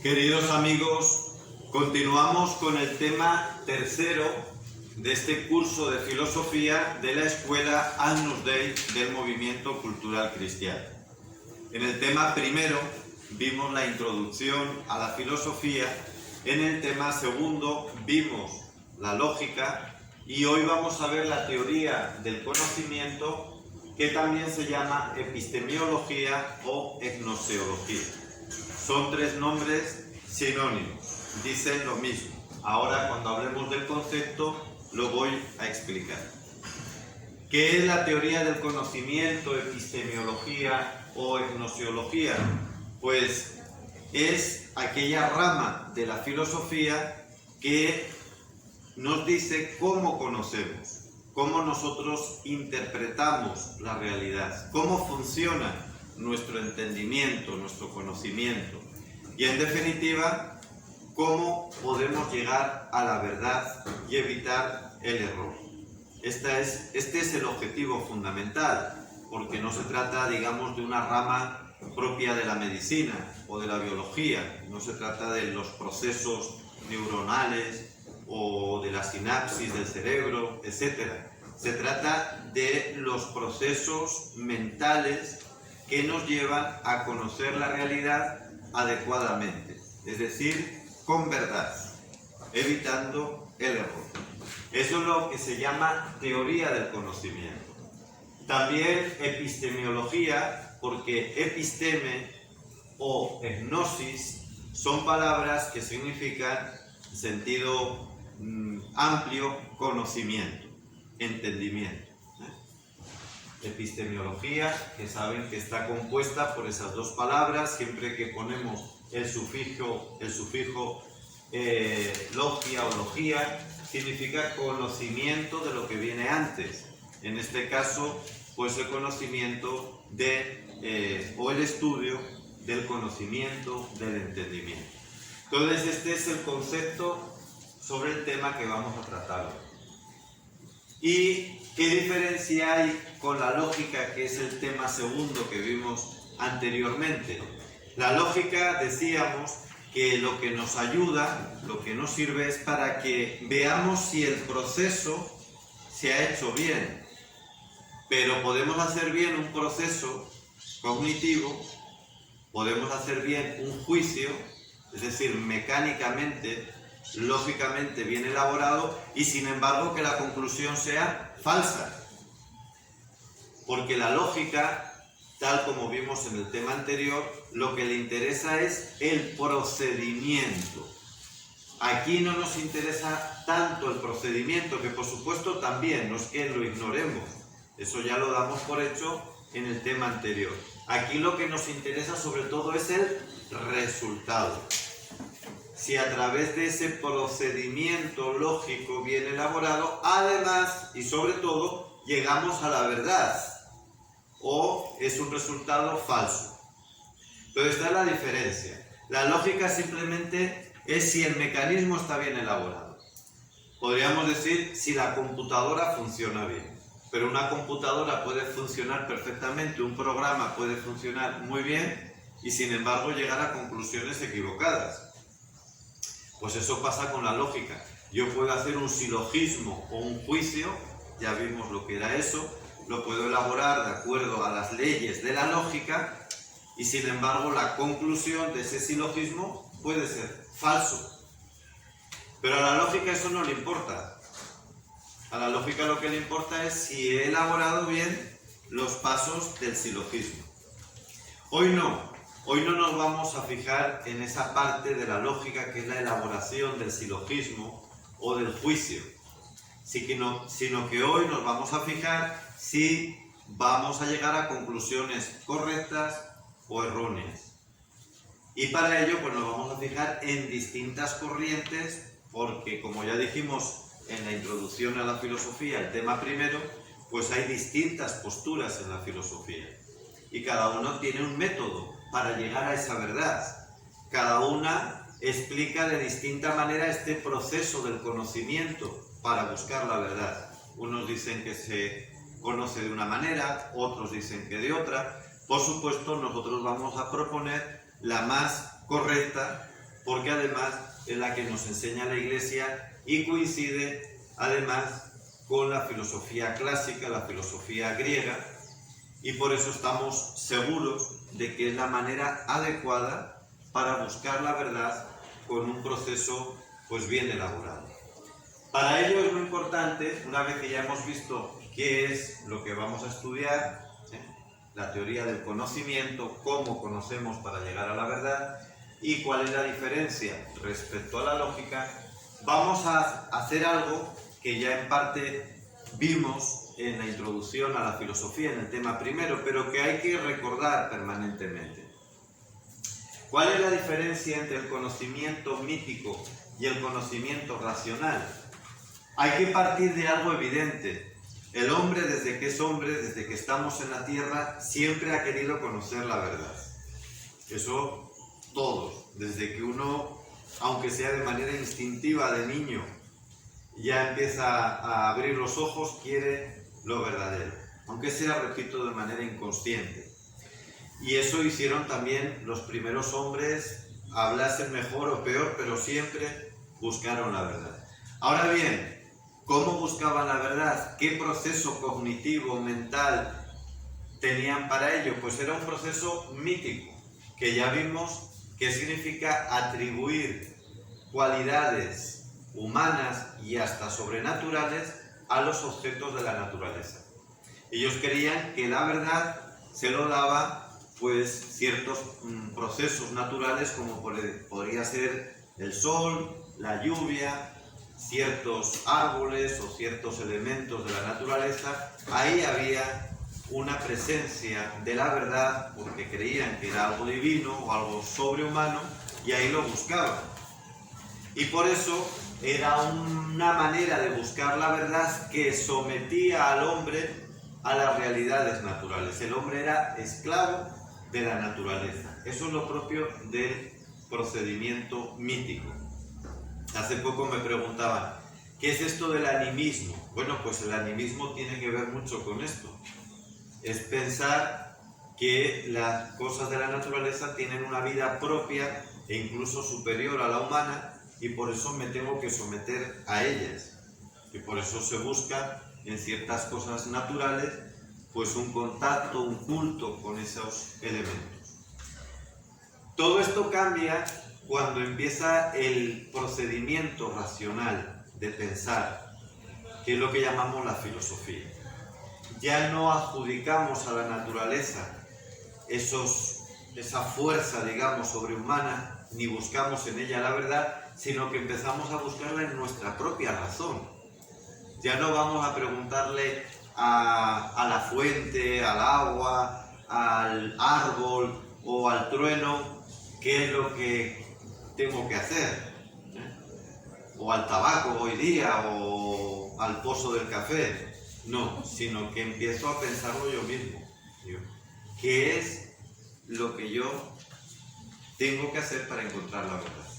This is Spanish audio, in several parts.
Queridos amigos, continuamos con el tema tercero de este curso de filosofía de la Escuela Agnus Dei del Movimiento Cultural Cristiano. En el tema primero vimos la introducción a la filosofía, en el tema segundo vimos la lógica y hoy vamos a ver la teoría del conocimiento, que también se llama epistemiología o gnoseología. Son tres nombres sinónimos, dicen lo mismo. Ahora, cuando hablemos del concepto, lo voy a explicar. ¿Qué es la teoría del conocimiento, epistemiología o gnoseología? Pues es aquella rama de la filosofía que nos dice cómo conocemos, cómo nosotros interpretamos la realidad, cómo funciona nuestro entendimiento, nuestro conocimiento y, en definitiva, cómo podemos llegar a la verdad y evitar el error. Este es el objetivo fundamental, porque no se trata, digamos, de una rama propia de la medicina o de la biología, no se trata de los procesos neuronales o de la sinapsis del cerebro, etc. Se trata de los procesos mentales que nos llevan a conocer la realidad adecuadamente, es decir, con verdad, evitando el error. Eso es lo que se llama teoría del conocimiento. También epistemiología, porque episteme o gnosis son palabras que significan, en sentido amplio, conocimiento, entendimiento. Epistemiología, que saben que está compuesta por esas dos palabras, siempre que ponemos el sufijo logia o logía, significa conocimiento de lo que viene antes. En este caso, pues el conocimiento o el estudio del conocimiento del entendimiento. Entonces, este es el concepto sobre el tema que vamos a tratar hoy. ¿Y qué diferencia hay con la lógica, que es el tema segundo que vimos anteriormente? La lógica, decíamos, que lo que nos ayuda, lo que nos sirve es para que veamos si el proceso se ha hecho bien. Pero podemos hacer bien un proceso cognitivo, podemos hacer bien un juicio, es decir, mecánicamente, lógicamente bien elaborado, y sin embargo que la conclusión sea falsa. Porque la lógica, tal como vimos en el tema anterior, lo que le interesa es el procedimiento. Aquí no nos interesa tanto el procedimiento, que por supuesto también, no es que lo ignoremos, eso ya lo damos por hecho en el tema anterior. Aquí lo que nos interesa sobre todo es el resultado. Si a través de ese procedimiento lógico bien elaborado, además y sobre todo, llegamos a la verdad, o es un resultado falso. Pero esta es la diferencia. La lógica simplemente es si el mecanismo está bien elaborado. Podríamos decir si la computadora funciona bien. Pero una computadora puede funcionar perfectamente, un programa puede funcionar muy bien y sin embargo llegar a conclusiones equivocadas. Pues eso pasa con la lógica. Yo puedo hacer un silogismo o un juicio, ya vimos lo que era eso, lo puedo elaborar de acuerdo a las leyes de la lógica y sin embargo la conclusión de ese silogismo puede ser falso. Pero a la lógica eso no le importa. A la lógica lo que le importa es si he elaborado bien los pasos del silogismo. Hoy no nos vamos a fijar en esa parte de la lógica que es la elaboración del silogismo o del juicio, sino que hoy nos vamos a fijar si vamos a llegar a conclusiones correctas o erróneas. Y para ello pues nos vamos a fijar en distintas corrientes, porque como ya dijimos en la introducción a la filosofía, el tema primero, pues hay distintas posturas en la filosofía y cada uno tiene un método para llegar a esa verdad. Cada una explica de distinta manera este proceso del conocimiento para buscar la verdad. Unos dicen que se conoce de una manera, otros dicen que de otra. Por supuesto, nosotros vamos a proponer la más correcta porque además es la que nos enseña la Iglesia y coincide además con la filosofía clásica, la filosofía griega, y por eso estamos seguros de que es la manera adecuada para buscar la verdad con un proceso pues bien elaborado. Para ello es muy importante, una vez que ya hemos visto qué es lo que vamos a estudiar, la teoría del conocimiento, cómo conocemos para llegar a la verdad y cuál es la diferencia respecto a la lógica, vamos a hacer algo que ya en parte vimos en la introducción a la filosofía, en el tema primero, pero que hay que recordar permanentemente. ¿Cuál es la diferencia entre el conocimiento mítico y el conocimiento racional? Hay que partir de algo evidente. El hombre, desde que es hombre, desde que estamos en la tierra, siempre ha querido conocer la verdad. Eso todos, desde que uno, aunque sea de manera instintiva de niño, ya empieza a abrir los ojos, quiere lo verdadero, aunque sea, repito, de manera inconsciente. Y eso hicieron también los primeros hombres, hablasen mejor o peor, pero siempre buscaron la verdad. Ahora bien, ¿cómo buscaban la verdad? ¿Qué proceso cognitivo, mental tenían para ello? Pues era un proceso mítico, que ya vimos que significa atribuir cualidades humanas y hasta sobrenaturales a los objetos de la naturaleza. Ellos creían que la verdad se lo daba pues ciertos procesos naturales, como podría ser el sol, la lluvia, ciertos árboles o ciertos elementos de la naturaleza. Ahí había una presencia de la verdad porque creían que era algo divino o algo sobrehumano y ahí lo buscaban. Y por eso era una manera de buscar la verdad que sometía al hombre a las realidades naturales. El hombre era esclavo de la naturaleza. Eso es lo propio del procedimiento mítico. Hace poco me preguntaban, ¿qué es esto del animismo? Bueno, pues el animismo tiene que ver mucho con esto. Es pensar que las cosas de la naturaleza tienen una vida propia e incluso superior a la humana, y por eso me tengo que someter a ellas. Y por eso se busca en ciertas cosas naturales pues un contacto, un culto con esos elementos. Todo esto cambia cuando empieza el procedimiento racional de pensar, que es lo que llamamos la filosofía. Ya no adjudicamos a la naturaleza esa fuerza, digamos, sobrehumana, ni buscamos en ella la verdad, sino que empezamos a buscarla en nuestra propia razón. Ya no vamos a preguntarle a la fuente, al agua, al árbol o al trueno qué es lo que tengo que hacer, o al tabaco hoy día, o al pozo del café. No, sino que empiezo a pensarlo yo mismo. ¿Qué es lo que yo tengo que hacer para encontrar la verdad?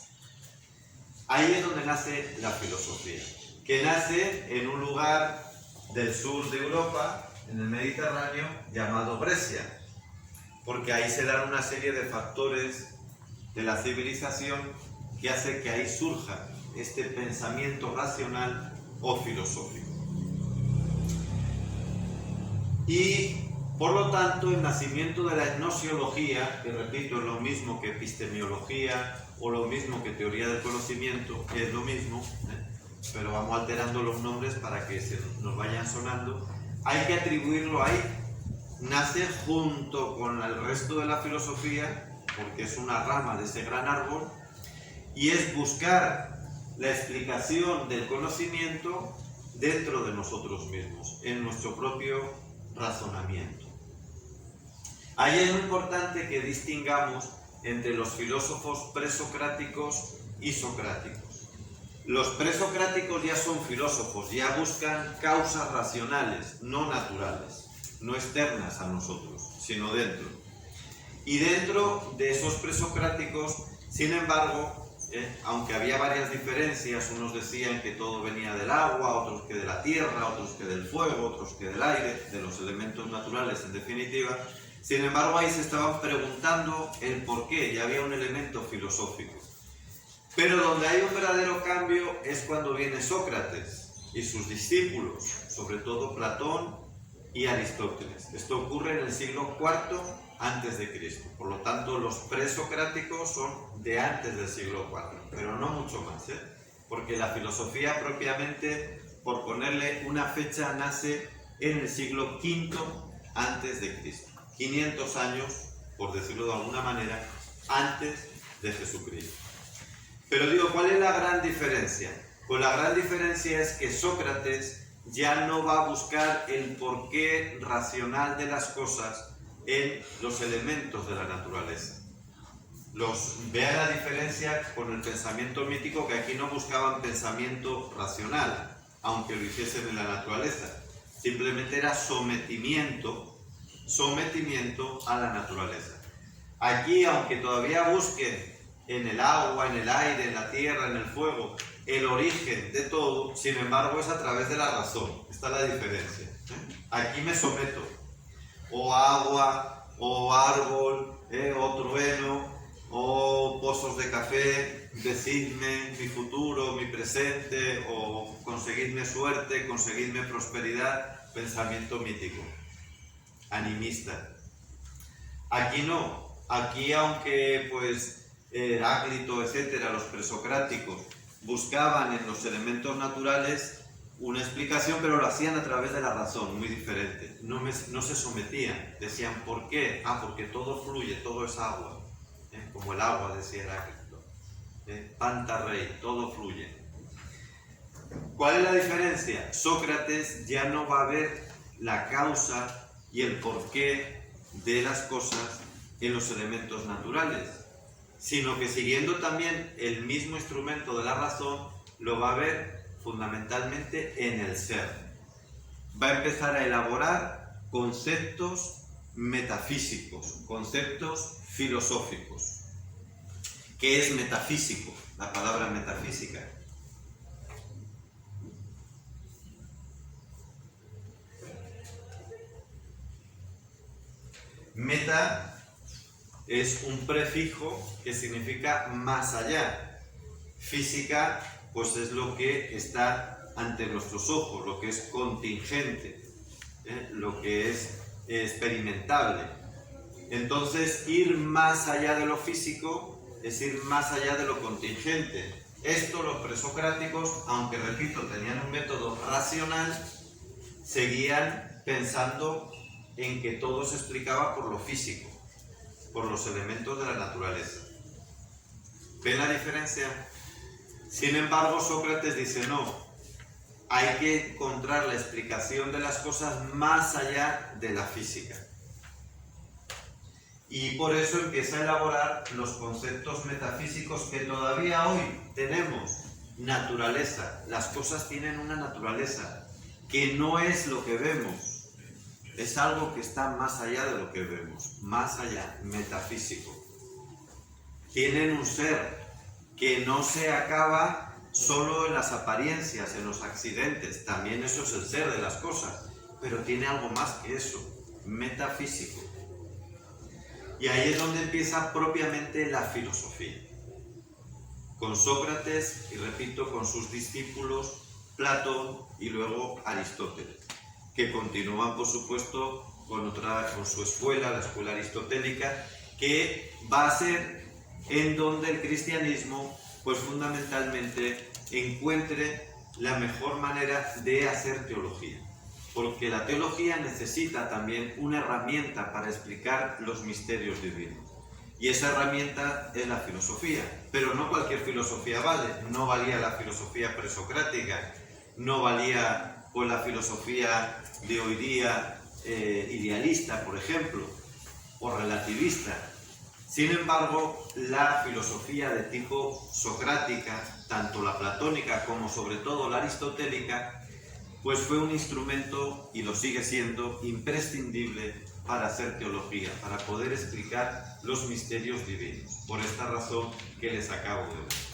Ahí es donde nace la filosofía, que nace en un lugar del sur de Europa, en el Mediterráneo, llamado Grecia, porque ahí se dan una serie de factores de la civilización que hace que ahí surja este pensamiento racional o filosófico. Y por lo tanto el nacimiento de la gnosiología, que repito es lo mismo que epistemología o lo mismo que teoría del conocimiento, es lo mismo, pero vamos alterando los nombres para que nos vayan sonando, hay que atribuirlo ahí. Nace junto con el resto de la filosofía, porque es una rama de ese gran árbol, y es buscar la explicación del conocimiento dentro de nosotros mismos, en nuestro propio razonamiento. Ahí es muy importante que distingamos entre los filósofos presocráticos y socráticos. Los presocráticos ya son filósofos, ya buscan causas racionales, no naturales, no externas a nosotros, sino dentro. Y dentro de esos presocráticos, sin embargo, aunque había varias diferencias, unos decían que todo venía del agua, otros que de la tierra, otros que del fuego, otros que del aire, de los elementos naturales en definitiva, sin embargo ahí se estaban preguntando el por qué, y había un elemento filosófico. Pero donde hay un verdadero cambio es cuando viene Sócrates y sus discípulos, sobre todo Platón y Aristóteles. Esto ocurre en el siglo IV antes de Cristo. Por lo tanto, los presocráticos son de antes del siglo IV, pero no mucho más, porque la filosofía propiamente, por ponerle una fecha, nace en el siglo V antes de Cristo. 500 años, por decirlo de alguna manera, antes de Jesucristo. Pero digo, ¿cuál es la gran diferencia? Pues la gran diferencia es que Sócrates ya no va a buscar el porqué racional de las cosas en los elementos de la naturaleza. Vea la diferencia con el pensamiento mítico, que aquí no buscaban pensamiento racional, aunque lo hiciesen en la naturaleza. Simplemente era sometimiento a la naturaleza. Aquí, aunque todavía busquen en el agua, en el aire, en la tierra, en el fuego, el origen de todo, sin embargo es a través de la razón. Esta es la diferencia. Aquí me someto, o agua, o árbol, o trueno, o pozos de café, decidme mi futuro, mi presente, o conseguidme suerte, conseguidme prosperidad, pensamiento mítico, animista. Aquí no, aquí aunque pues Heráclito, etcétera, los presocráticos buscaban en los elementos naturales una explicación, pero lo hacían a través de la razón, muy diferente. No se sometían, decían ¿por qué? Porque todo fluye, todo es agua, como el agua, decía Heráclito. Panta rey, todo fluye. ¿Cuál es la diferencia? Sócrates ya no va a ver la causa y el porqué de las cosas en los elementos naturales, sino que siguiendo también el mismo instrumento de la razón, lo va a ver fundamentalmente en el ser. Va a empezar a elaborar conceptos metafísicos, conceptos filosóficos. ¿Qué es metafísico? La palabra metafísica. Meta es un prefijo que significa más allá. Física, pues es lo que está ante nuestros ojos, lo que es contingente, lo que es experimentable. Entonces, ir más allá de lo físico es ir más allá de lo contingente. Esto los presocráticos, aunque repito, tenían un método racional, seguían pensando en que todo se explicaba por lo físico, por los elementos de la naturaleza. ¿Ven la diferencia? Sin embargo, Sócrates dice no, hay que encontrar la explicación de las cosas más allá de la física. Y por eso empieza a elaborar los conceptos metafísicos que todavía hoy tenemos. Naturaleza, las cosas tienen una naturaleza que no es lo que vemos. Es algo que está más allá de lo que vemos, más allá, metafísico. Tienen un ser que no se acaba solo en las apariencias, en los accidentes. También eso es el ser de las cosas, pero tiene algo más que eso, metafísico. Y ahí es donde empieza propiamente la filosofía. Con Sócrates, y repito, con sus discípulos, Platón y luego Aristóteles, que continúan, por supuesto, con su escuela, la escuela aristotélica, que va a ser en donde el cristianismo, pues fundamentalmente, encuentre la mejor manera de hacer teología. Porque la teología necesita también una herramienta para explicar los misterios divinos. Y esa herramienta es la filosofía. Pero no cualquier filosofía vale. No valía la filosofía presocrática, no valía pues la filosofía de hoy día idealista, por ejemplo, o relativista. Sin embargo, la filosofía de tipo socrática, tanto la platónica como sobre todo la aristotélica, pues fue un instrumento, y lo sigue siendo, imprescindible para hacer teología, para poder explicar los misterios divinos, por esta razón que les acabo de dar.